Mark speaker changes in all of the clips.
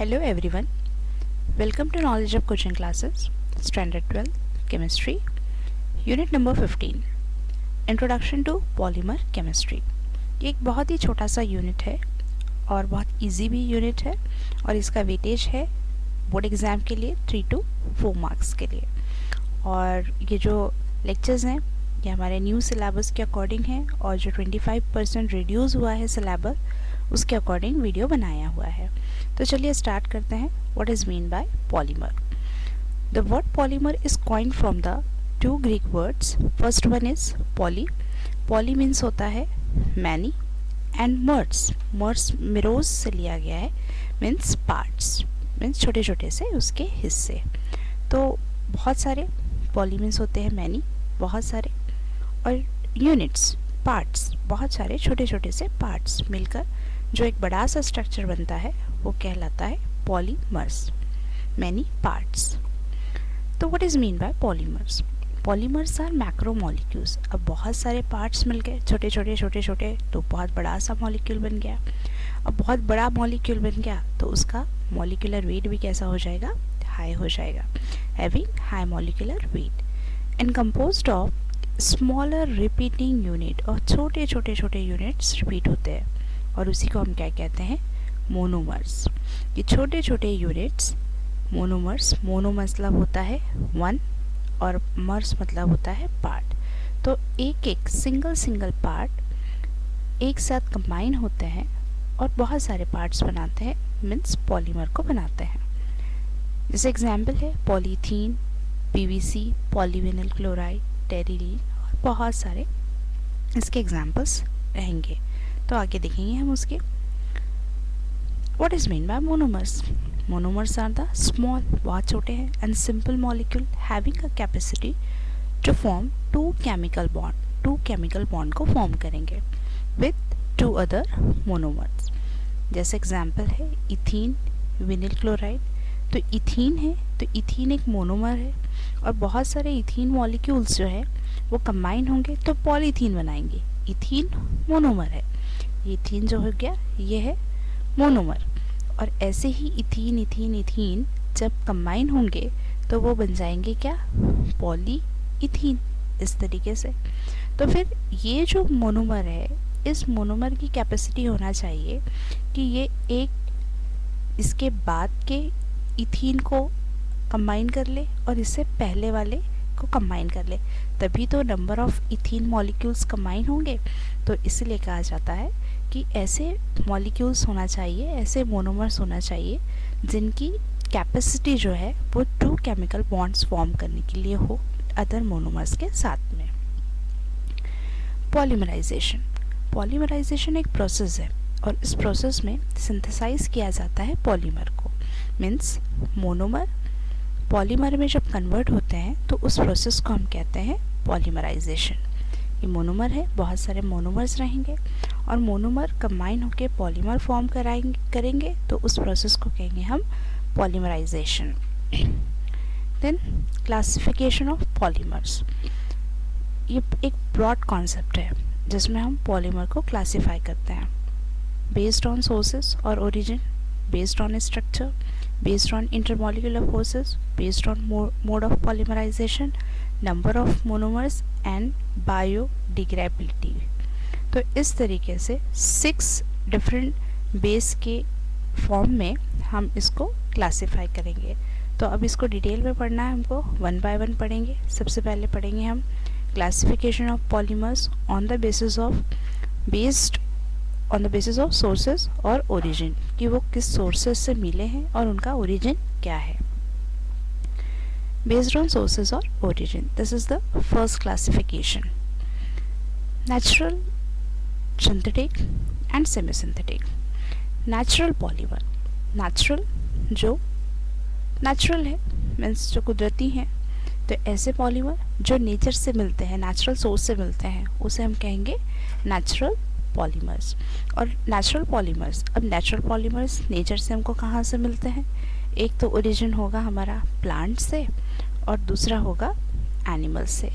Speaker 1: Hello everyone, welcome to Knowledge of Coaching Classes, Standard 12, Chemistry, Unit number 15, Introduction to Polymer Chemistry। ये एक बहुत ही छोटा सा unit है और बहुत इजी भी यूनिट है और इसका वेटेज है बोर्ड एग्ज़ाम के लिए 3 to 4 मार्क्स के लिए। और ये जो लेक्चर्स हैं ये हमारे न्यू सिलेबस के अकॉर्डिंग हैं और जो 25% रिड्यूस हुआ है सिलेबस उसके अकॉर्डिंग वीडियो बनाया हुआ है। तो चलिए स्टार्ट करते हैं। What is mean bye polymer? The word polymer is coined from the two Greek words. First one is poly. Poly means होता है मैनी एंड मर्स। मर्स मिरोज से लिया गया है, मीन्स पार्ट्स, मीन्स छोटे छोटे से उसके हिस्से। तो बहुत सारे पॉली मीन्स होते हैं मैनी, बहुत सारे, और यूनिट्स पार्ट्स, बहुत सारे छोटे छोटे से पार्ट्स मिलकर जो एक बड़ा सा स्ट्रक्चर बनता है वो कहलाता है पॉलीमर्स, मैनी पार्ट्स। तो what is mean by polymers? Polymers are macromolecules. अब बहुत सारे पार्ट्स मिल गए छोटे छोटे छोटे छोटे तो बहुत बड़ा सा मॉलिक्यूल बन गया। अब बहुत बड़ा मॉलिक्यूल बन गया तो उसका मॉलिक्यूलर वेट भी कैसा हो जाएगा? हाई हो जाएगा, having high molecular weight and composed of smaller repeating unit. और छोटे छोटे छोटे यूनिट्स रिपीट होते हैं और उसी को हम क्या कहते हैं? मोनोमर्स। ये छोटे छोटे यूनिट्स मोनोमर्स। मोनो मतलब होता है वन और मर्स मतलब होता है पार्ट। तो एक एक सिंगल पार्ट एक साथ कंबाइन होते हैं और बहुत सारे पार्ट्स बनाते हैं, मीन्स पॉलीमर को बनाते हैं। जैसे एग्जाम्पल है polythene, PVC, polyvinyl chloride, terylene और बहुत सारे इसके एग्जाम्पल्स रहेंगे। तो आगे देखेंगे हम उसके। What is mean by monomers? Monomers are the small, बहुत छोटे हैं, and simple molecule having a capacity to form two chemical bond। two chemical bond को form करेंगे with two other monomers। जैसे एग्जाम्पल है इथीन, विनिल क्लोराइड। तो ethene है तो इथीन एक मोनोमर है और बहुत सारे इथीन मॉलिक्यूल्स जो है वो कंबाइन होंगे तो पॉलीथीन बनाएंगे। इथीन मोनोमर है, इथीन जो हो गया ये है मोनोमर। और ऐसे ही इथीन इथीन इथीन जब कंबाइन होंगे तो वो बन जाएंगे क्या? पॉली इथीन, इस तरीके से। तो फिर ये जो मोनोमर है इस मोनोमर की कैपेसिटी होना चाहिए कि ये एक इसके बाद के इथीन को कंबाइन कर ले और इससे पहले वाले को कंबाइन कर ले, तभी तो number of ethene molecules combine होंगे। तो इसलिए कहा जाता है कि ऐसे मॉलिक्यूल्स होना चाहिए, ऐसे मोनोमर्स होना चाहिए जिनकी कैपेसिटी जो है वो टू केमिकल बॉन्ड्स फॉर्म करने के लिए हो अदर मोनोमर्स के साथ में। पॉलीमराइजेशन। पॉलीमराइजेशन एक प्रोसेस है और इस प्रोसेस में सिंथेसाइज किया जाता है पॉलीमर को, मीन्स मोनोमर पॉलीमर में जब कन्वर्ट होते हैं तो उस प्रोसेस को हम कहते हैं पॉलीमराइजेशन। ये मोनोमर है, बहुत सारे मोनोमर्स रहेंगे और मोनोमर कंबाइन होकर पॉलीमर फॉर्म करेंगे तो उस प्रोसेस को कहेंगे हम polymerisation. Then classification of polymers. ये एक ब्रॉड कॉन्सेप्ट है जिसमें हम पॉलीमर को क्लासीफाई करते हैं बेस्ड ऑन सोर्सेस और origin, based on structure, based on intermolecular forces, based on mode of polymerization, number of monomers and biodegradability। तो इस तरीके से 6 डिफरेंट बेस के फॉर्म में हम इसको क्लासीफाई करेंगे। तो अब इसको डिटेल में पढ़ना है हमको, वन बाय वन पढ़ेंगे। सबसे पहले पढ़ेंगे हम classification of polymers on the basis of sources और ओरिजिन, कि वो किस सोर्सेज से मिले हैं और उनका ओरिजिन क्या है। बेस्ड ऑन सोर्सेज और origin, this is the first classification. Natural, synthetic and semi synthetic. Natural polymer, natural जो नेचुरल है मीन्स जो कुदरती हैं, तो ऐसे पॉलीमर जो नेचर से मिलते हैं, नेचुरल सोर्स से मिलते हैं, उसे हम कहेंगे नेचुरल पॉलीमर्स। और नेचुरल पॉलीमर्स, अब नेचुरल पॉलीमर्स नेचर से हमको कहाँ से मिलते हैं? एक तो ओरिजिन होगा हमारा प्लांट से और दूसरा होगा एनिमल से।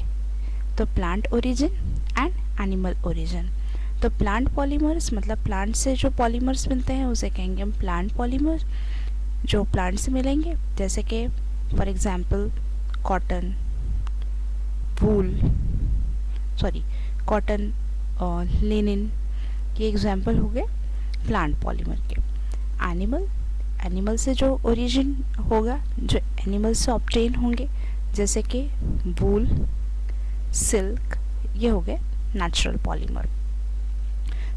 Speaker 1: तो plant origin and animal origin. तो प्लांट पॉलीमर्स मतलब प्लांट से जो पॉलीमर्स मिलते हैं उसे कहेंगे हम प्लांट पॉलीमर। जो प्लांट से मिलेंगे, जैसे कि for example cotton, wool, sorry cotton और लिनिन, ये एग्जांपल हो गए प्लांट पॉलीमर के। एनिमल से जो ओरिजिन होगा, जो एनिमल से ऑब्टेन होंगे, जैसे कि वूल, सिल्क, ये हो गए नेचुरल पॉलीमर।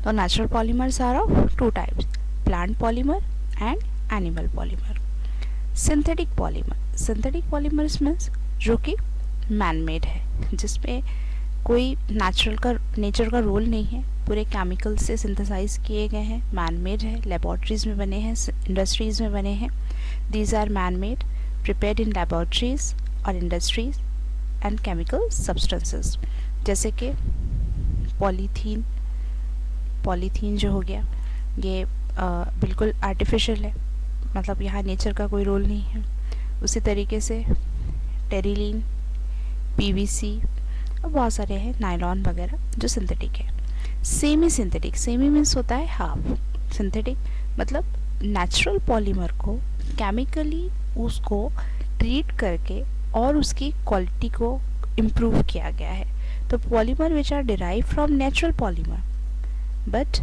Speaker 1: तो natural polymers are of two types, plant polymer and animal polymer. Synthetic polymers means जो कि मैन मेड है, जिसमें कोई नेचर का रोल नहीं है, पूरे केमिकल से सिंथेसाइज किए गए हैं, मैन मेड है, लेबॉर्ट्रीज में बने हैं, इंडस्ट्रीज में बने हैं। These are man made, prepared in laboratories और इंडस्ट्रीज एंड केमिकल सब्सटेंसेस। जैसे कि पॉलीथीन जो हो गया, ये बिल्कुल आर्टिफिशियल है, मतलब यहाँ नेचर का कोई रोल नहीं है। उसी तरीके से टेरिलीन, पीवीसी और बहुत सारे हैं, नायलॉन वगैरह, जो सिंथेटिक है। सेमी मीन्स होता है हाफ। सिंथेटिक मतलब नेचुरल पॉलीमर को केमिकली उसको ट्रीट करके और उसकी क्वालिटी को इम्प्रूव किया गया है। तो polymer which are derive from natural polymer but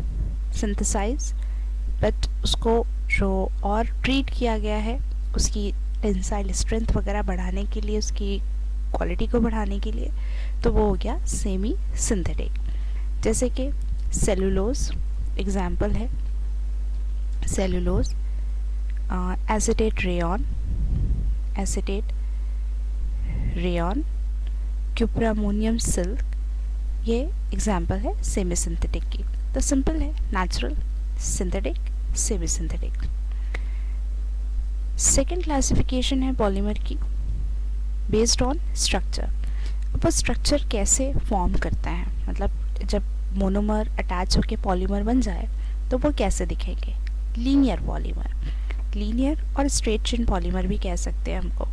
Speaker 1: synthesise, but उसको जो और ट्रीट किया गया है उसकी टेंसाइल स्ट्रेंथ वगैरह बढ़ाने के लिए, उसकी क्वालिटी को बढ़ाने के लिए, तो वो हो गया सेमी सिंथेटिक। जैसे कि सेलुलोज एग्जाम्पल है, सेलुलोज, एसीटेट रेयॉन, क्यूप्रामोनियम सिल्क, ये एग्जाम्पल है सेमी सिंथेटिक की। तो सिंपल है, natural, synthetic, semi synthetic. Second classification है पॉलीमर की बेस्ड ऑन स्ट्रक्चर। अब वो स्ट्रक्चर कैसे फॉर्म करता है, मतलब जब मोनोमर अटैच होकर पॉलीमर बन जाए तो वो कैसे दिखेंगे। लीनियर पॉलीमर, लीनियर और स्ट्रेट चेन पॉलीमर भी कह सकते हैं हमको,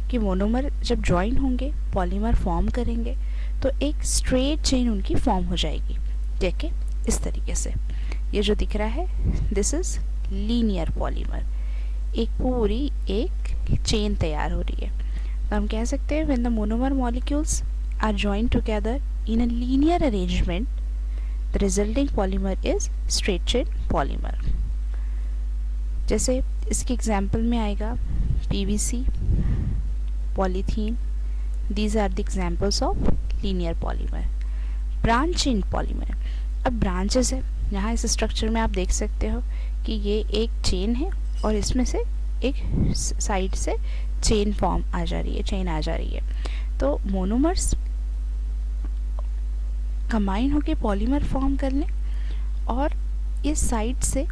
Speaker 1: कि मोनोमर जब ज्वाइन होंगे, पॉलीमर फॉर्म करेंगे, तो एक स्ट्रेट चेन उनकी फॉर्म हो जाएगी। देखिए इस तरीके से, ये जो दिख रहा है दिस इज लीनियर पॉलीमर, एक पूरी एक चेन तैयार हो रही है। तो हम कह सकते हैं when the monomer molecules are joined together in a linear arrangement, the resulting polymer is straight chain polymer. जैसे इसके एग्जाम्पल में आएगा PVC, polythene, these are the examples of linear polymer. Branch chain polymer, अब branches है, यहाँ इस structure में आप देख सकते हो कि ये एक चेन है और इसमें से एक साइड से चेन आ जा रही है। तो मोनोमर्स कंबाइन होके पॉलीमर फॉर्म कर लें और इस साइड से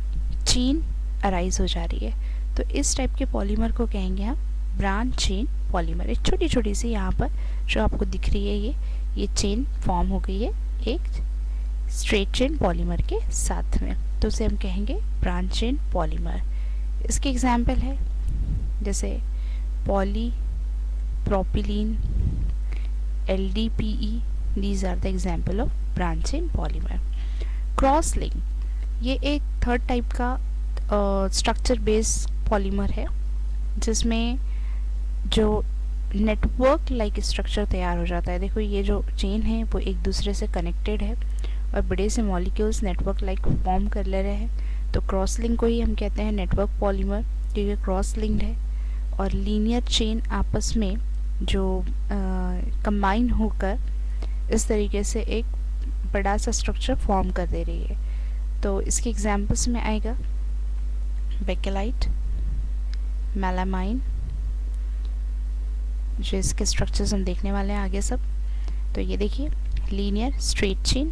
Speaker 1: चेन अराइज हो जा रही है, तो इस टाइप के पॉलीमर को कहेंगे हम ब्रांच चेन पॉलीमर। एक छोटी छोटी सी यहाँ पर जो आपको दिख रही है, ये चेन फॉर्म हो गई है एक स्ट्रेट चेन पॉलीमर के साथ में, तो उसे हम कहेंगे ब्रांच चेन पॉलीमर। इसके एग्जाम्पल है जैसे polypropylene, LDPE, these are the example of branch chain polymer. Cross link, ये एक थर्ड टाइप का स्ट्रक्चर बेस्ड पॉलीमर है, जिसमें जो नेटवर्क लाइक स्ट्रक्चर तैयार हो जाता है। देखो ये जो चेन है वो एक दूसरे से कनेक्टेड है और बड़े से मॉलिक्यूल्स नेटवर्क लाइक फॉर्म कर ले रहे हैं, तो क्रॉस लिंक को ही हम कहते हैं नेटवर्क पॉलीमर, क्योंकि क्रॉस लिंक्ड है और लीनियर चेन आपस में जो कंबाइन होकर इस तरीके से एक बड़ा सा स्ट्रक्चर फॉर्म कर दे रही है। तो इसके एग्जाम्पल्स में आएगा बेकेलाइट, मेलामाइन, जो इसके स्ट्रक्चर्स हम देखने वाले हैं आगे सब। तो ये देखिए linear straight chain,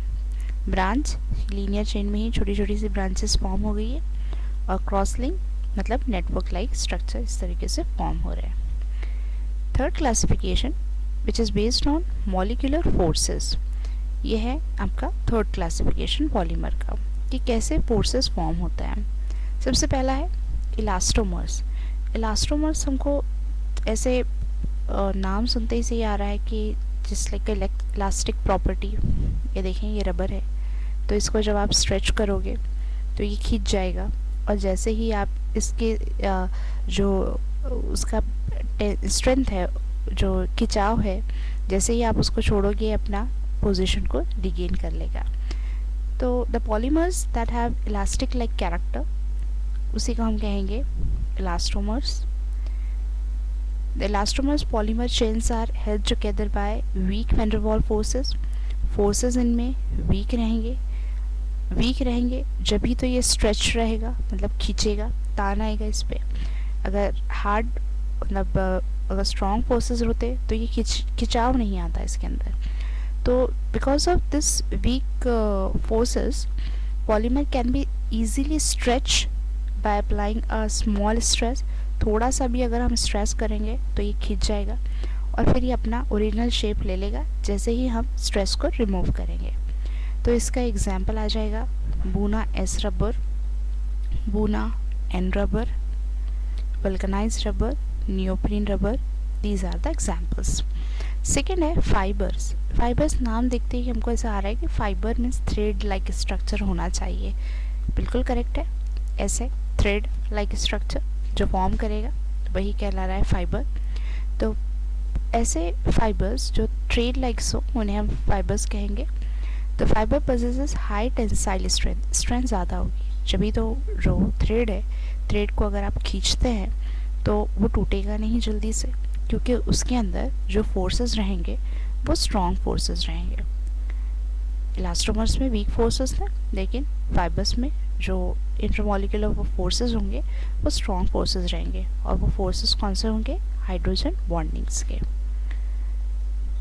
Speaker 1: branch, linear chain में ही छोटी छोटी सी ब्रांचेस फॉर्म हो गई है, और क्रॉस लिंक मतलब नेटवर्क लाइक स्ट्रक्चर इस तरीके से फॉर्म हो रहे हैं। Third classification which is based on molecular forces, ये है आपका थर्ड क्लासिफिकेशन पॉलीमर का, कि कैसे फोर्सेस फॉर्म होता है। सबसे पहला है इलास्टोमर्स। इलास्टोमर्स हमको ऐसे नाम सुनते ही से ये आ रहा है कि जिस लाइक इलास्टिक प्रॉपर्टी, ये देखें ये रबर है, तो इसको जब आप स्ट्रेच करोगे तो ये खींच जाएगा, और जैसे ही आप इसके जो उसका स्ट्रेंथ है, जो खिंचाव है, जैसे ही आप उसको छोड़ोगे अपना पोजीशन को रिगेन कर लेगा। तो the polymers that have elastic like character, उसी को हम कहेंगे elastomers. The elastomers polymer chains are held together by weak van der Waals forces. Forces इनमें वीक रहेंगे जब भी तो ये स्ट्रेच रहेगा, मतलब खींचेगा, तान आएगा इस पर। अगर हार्ड मतलब अगर स्ट्रॉन्ग फोर्सेस होते तो ये खिंचाव नहीं आता इसके अंदर। तो because of this weak forces polymer can be easily stretch by applying a small stress. थोड़ा सा भी अगर हम स्ट्रेस करेंगे तो ये खिंच जाएगा और फिर ये अपना ओरिजिनल शेप ले लेगा जैसे ही हम स्ट्रेस को रिमूव करेंगे। तो इसका एग्जाम्पल आ जाएगा Buna S rubber, Buna N rubber, vulcanize rubber, neoprene rubber. These are the examples. Second है फाइबर्स। फाइबर्स नाम देखते ही हमको ऐसा आ रहा है कि fibre means thread like structure होना चाहिए। बिल्कुल करेक्ट है, ऐसे थ्रेड लाइक स्ट्रक्चर जो फॉर्म करेगा वही कहला रहा है फाइबर। तो ऐसे फाइबर्स जो थ्रेड लाइक्स हो उन्हें हम फाइबर्स कहेंगे। तो fibre possesses high tensile strength, strength ज़्यादा होगी जब भी तो जो थ्रेड है, थ्रेड को अगर आप खींचते हैं तो वो टूटेगा नहीं जल्दी से, क्योंकि उसके अंदर जो फोर्सेस रहेंगे वो स्ट्रॉन्ग फोर्सेस रहेंगे। इलास्टोमर्स में वीक फोर्सेस थे, लेकिन फाइबर्स में जो इंटरमॉलिक्यूलर फोर्सेस होंगे वो स्ट्रॉन्ग फोर्सेस रहेंगे। और वो फोर्सेस कौन से होंगे? हाइड्रोजन बॉन्डिंग्स के।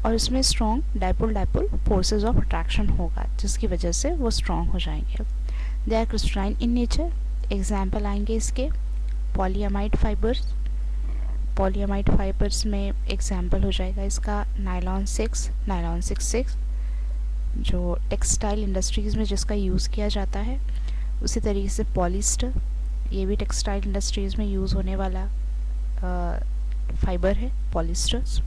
Speaker 1: और इसमें strong dipole forces of attraction होगा जिसकी वजह से वो स्ट्रॉन्ग हो जाएंगे। They are crystalline in nature. Example आएंगे इसके पॉलीअमाइड फाइबर्स। पॉलीअमाइड फाइबर्स में एग्जाम्पल हो जाएगा इसका नायलॉन 6 जो टेक्सटाइल इंडस्ट्रीज़ में जिसका यूज़ किया जाता है। उसी तरीके से पॉलिस्टर, ये भी टेक्सटाइल इंडस्ट्रीज़ में यूज़ होने वाला फाइबर है, polyesters.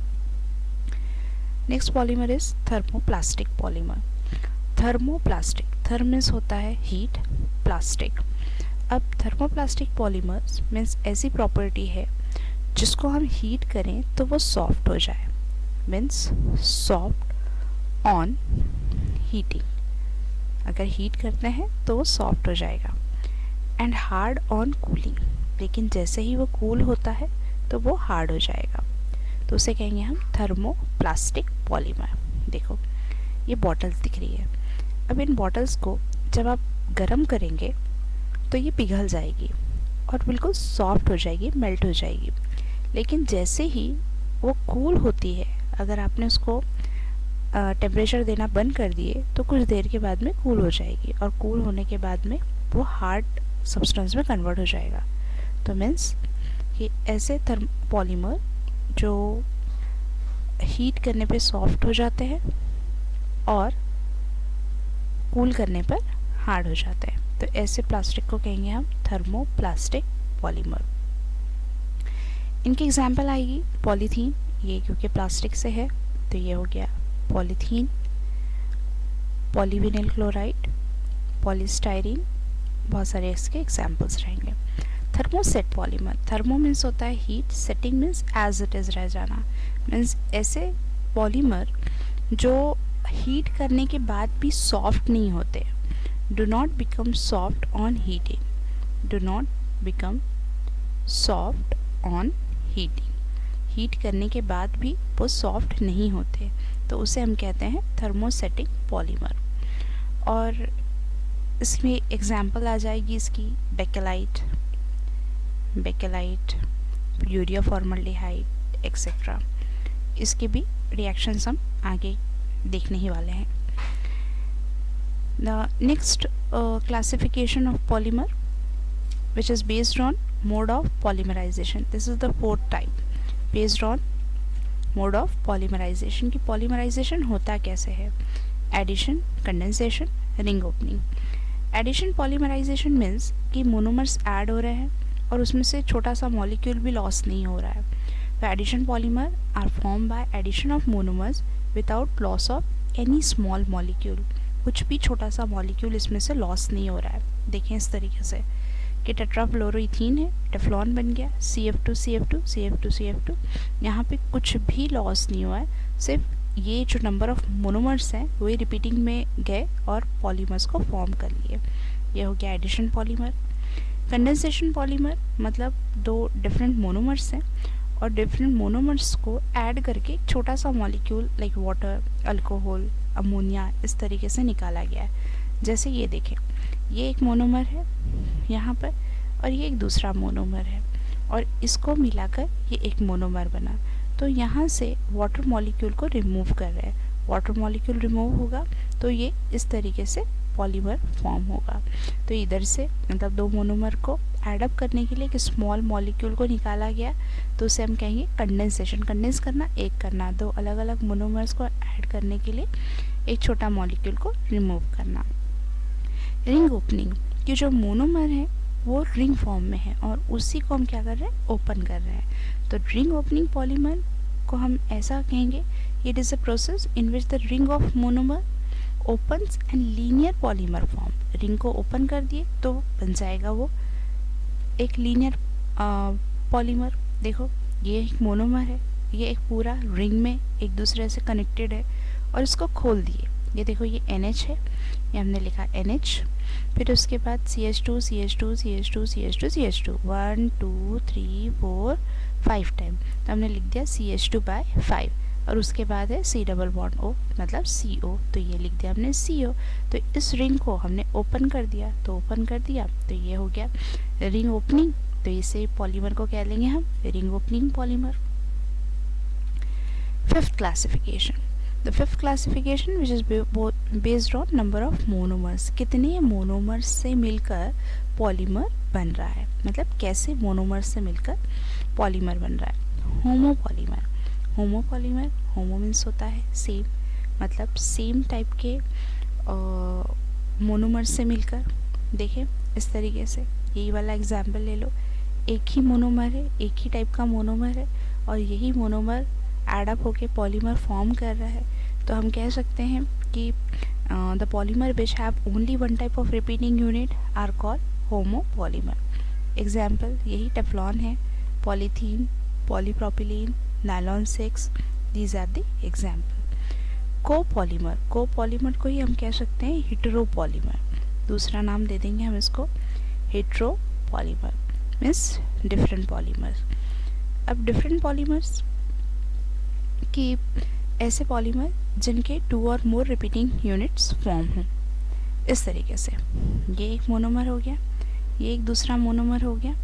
Speaker 1: Next polymer is thermoplastic polymer. Thermoplastic, थर्मिस होता है हीट, प्लास्टिक। अब थर्मोप्लास्टिक पॉलीमर्स मीन्स ऐसी प्रॉपर्टी है जिसको हम हीट करें तो वो सॉफ्ट हो जाए, मीन्स सॉफ्ट ऑन हीटिंग। अगर हीट करते हैं तो वो सॉफ्ट हो जाएगा। एंड हार्ड ऑन कूलिंग, लेकिन जैसे ही वो कूल होता है तो वो हार्ड हो जाएगा। तो उसे कहेंगे हम थर्मोप्लास्टिक पॉलीमर। देखो ये बॉटल्स दिख रही है। अब इन बॉटल्स को जब आप गर्म करेंगे तो ये पिघल जाएगी और बिल्कुल सॉफ्ट हो जाएगी, मेल्ट हो जाएगी। लेकिन जैसे ही वो कूल होती है, अगर आपने उसको टेम्परेचर देना बंद कर दिए तो कुछ देर के बाद में कूल हो जाएगी और कूल होने के बाद में वो हार्ड सब्सटेंस में कन्वर्ट हो जाएगा। तो मीन्स कि ऐसे पॉलीमर जो हीट करने पे सॉफ्ट हो जाते हैं और कूल करने पर हार्ड हो जाते हैं, तो ऐसे प्लास्टिक को कहेंगे हम थर्मोप्लास्टिक पॉलीमर। इनकी एग्जांपल आएगी पॉलीथीन, ये क्योंकि प्लास्टिक से है तो ये हो गया पॉलीथीन, पॉलीविनाइल क्लोराइड, पॉलीस्टाइरीन, बहुत सारे इसके एग्जांपल्स रहेंगे। थर्मोसेट पॉलीमर, थर्मो मीन्स होता है heat, setting means as it is रह जाना, मीन्स ऐसे पॉलीमर जो हीट करने के बाद भी सॉफ्ट नहीं होते। Do not become soft on heating, do not become soft on heating, heat करने के बाद भी वो सॉफ्ट नहीं होते, तो उसे हम कहते हैं थर्मोसेटिक पॉलीमर। और इसमें एग्जांपल आ जाएगी इसकी बेकेलाइट, यूरिया फॉर्मल्डिहाइड एक्सेट्रा। इसके भी रिएक्शंस हम आगे देखने ही वाले हैं। The next classification of polymer which is based on mode of polymerization. This is the fourth type, based on mode of polymerization। कि polymerization होता कैसे है? Addition, condensation, ring opening. Addition polymerization means कि मोनोमर्स ऐड हो रहे हैं और उसमें से छोटा सा मॉलिक्यूल भी लॉस नहीं हो रहा है। तो addition polymer are form by addition of monomers without loss of any small molecule. कुछ भी छोटा सा मॉलिक्यूल इसमें से लॉस नहीं हो रहा है। देखें इस तरीके से कि टेट्राफ्लोरोइथीन है, टेफ्लॉन बन गया, CF2 CF2 CF2 CF2। यहाँ पे कुछ भी लॉस नहीं हुआ है, सिर्फ ये जो नंबर ऑफ मोनोमर्स हैं वही रिपीटिंग में गए और पॉलीमर्स को फॉर्म कर लिए। ये हो गया एडिशन पॉलीमर। कंडेंसेशन पॉलीमर मतलब दो डिफरेंट मोनोमर्स हैं और डिफरेंट मोनोमर्स को ऐड करके एक छोटा सा molecule like water, alcohol, ammonia इस तरीके से निकाला गया है। जैसे ये देखें, ये एक मोनोमर है यहाँ पर और ये एक दूसरा मोनोमर है और इसको मिलाकर ये एक मोनोमर बना। तो यहाँ से वाटर मॉलिक्यूल को रिमूव कर रहे हैं, वाटर मॉलिक्यूल रिमूव होगा तो ये इस तरीके से पॉलीमर फॉर्म होगा। तो इधर से मतलब दो मोनोमर को ऐड अप करने के लिए एक स्मॉल मॉलिक्यूल को निकाला गया, तो उसे हम कहेंगे कंडेंसेशन। कंडेंस करना, एक करना, दो अलग अलग मोनोमर्स को ऐड करने के लिए एक छोटा मॉलिक्यूल को रिमूव करना। रिंग ओपनिंग, कि जो मोनोमर है वो रिंग फॉर्म में है और उसी को हम क्या कर रहे हैं, ओपन कर रहे हैं। तो रिंग ओपनिंग पॉलीमर को हम ऐसा कहेंगे, it is a process in which the ring of monomer opens and linear polymer form. Ring को ओपन कर दिए तो बन जाएगा वो एक लीनियर पॉलीमर। देखो ये एक मोनोमर है, ये एक पूरा रिंग में एक दूसरे से कनेक्टेड है और इसको खोल दिए। ये देखो ये NH है, ये हमने लिखा NH, फिर उसके बाद CH2 CH2 CH2 CH2 CH2 1 2 3 4 5 time, तो हमने लिख दिया CH2/5 और उसके बाद है C डबल बॉन्ड O मतलब CO, तो ये लिख दिया हमने CO। तो इस रिंग को हमने ओपन कर दिया, तो ओपन कर दिया तो ये हो गया रिंग ओपनिंग। तो इसे पॉलीमर को कह लेंगे हम ring opening polymer. Fifth classification, the fifth classification which is based on number of monomers. कितने मोनोमर्स से मिलकर पॉलीमर बन रहा है, मतलब कैसे मोनोमर्स से मिलकर पॉलीमर बन रहा है। होमोपॉलीमर, होमोपॉलीमर, होमो मीन्स होता है सेम, मतलब सेम टाइप के मोनोमर्स से मिलकर। देखें इस तरीके से, यही वाला एग्जाम्पल ले लो, एक ही मोनोमर है, एक ही टाइप का मोनोमर है और यही मोनोमर एड अप होके पॉलीमर फॉर्म कर रहा है। तो हम कह सकते हैं कि the polymer which have only one type of repeating unit are called homopolymer. Example यही टेफ्लॉन है, polythene, polypropylene, nylon 6, these are the example. Copolymer, copolymer को ही हम कह सकते हैं हेटेरोपॉलीमर, दूसरा नाम दे देंगे हम इसको हेटेरोपॉलीमर, मीन्स डिफरेंट पॉलीमर्स। अब डिफरेंट पॉलीमर्स कि ऐसे पॉलीमर जिनके 2 और मोर रिपीटिंग यूनिट्स फॉर्म हों। इस तरीके से ये एक मोनोमर हो गया, ये एक दूसरा मोनोमर हो गया,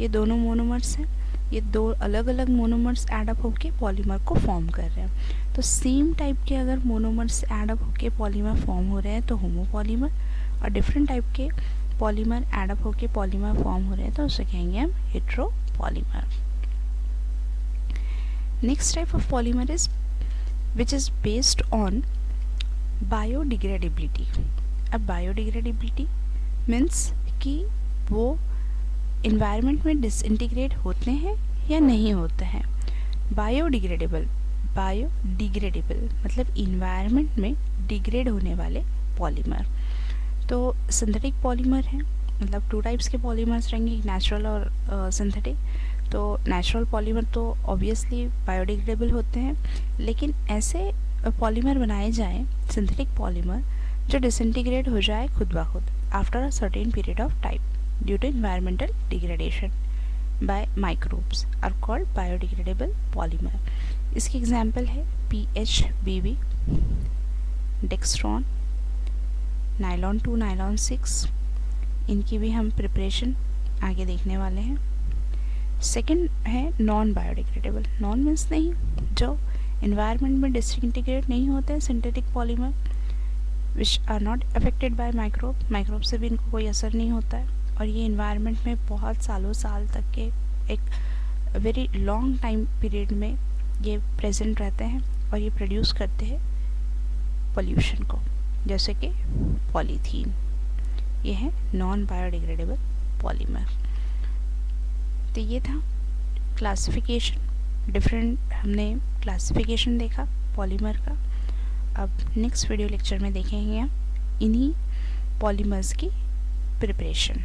Speaker 1: ये दोनों मोनोमर्स हैं, ये दो अलग अलग मोनोमर्स एड अप होके पॉलीमर को फॉर्म कर रहे हैं। तो सेम टाइप के अगर मोनोमर्स एड अप होके पॉलीमर फॉर्म हो रहे हैं तो होमोपॉलीमर, और डिफरेंट टाइप के पॉलीमर एड अप होके पॉलीमर फॉर्म हो रहे हैं तो उसे कहेंगे हम heteropolymer. Next type of polymer is which is based on biodegradability. अब बायोडिग्रेडेबिलिटी मीन्स कि वो इन्वायरमेंट में डिसइंटीग्रेट होते हैं या नहीं होते हैं। बायोडिग्रेडेबल, बायोडिग्रेडेबल मतलब इन्वायरमेंट में डिग्रेड होने वाले पॉलीमर। तो सिंथेटिक पॉलीमर हैं, मतलब 2 टाइप्स के पॉलीमर्स रहेंगे, नेचुरल और सिंथेटिक। तो नेचुरल पॉलीमर तो ऑब्वियसली बायोडिग्रेडेबल होते हैं, लेकिन ऐसे पॉलीमर बनाए जाएं सिंथेटिक पॉलीमर जो डिसइंटीग्रेट हो जाए खुद ब खुद after a certain period of time due to environmental degradation by microbes are called biodegradable polymer. इसकी एग्जाम्पल है PHBB, डेक्स्ट्रॉन, नायलॉन 2, नायलॉन 6। इनकी भी हम प्रिपरेशन आगे देखने वाले हैं। सेकंड है नॉन बायोडिग्रेडेबल, नॉन मीन्स नहीं, जो इन्वायरमेंट में डिसइंटीग्रेट नहीं होते हैं, synthetic polymer which are not affected by microbe, microbe से भी इनको कोई असर नहीं होता है और ये इन्वायरमेंट में बहुत सालों साल तक के एक वेरी लॉन्ग टाइम पीरियड में ये प्रेजेंट रहते हैं और ये प्रोड्यूस करते हैं पोल्यूशन को, जैसे कि पॉलीथीन। ये है नॉन बायोडिग्रेडेबल पॉलीमर। तो ये था क्लासिफिकेशन, डिफरेंट हमने क्लासिफिकेशन देखा पॉलीमर का। अब नेक्स्ट वीडियो लेक्चर में देखेंगे हम इन्हीं पॉलीमर्स की प्रिपरेशन।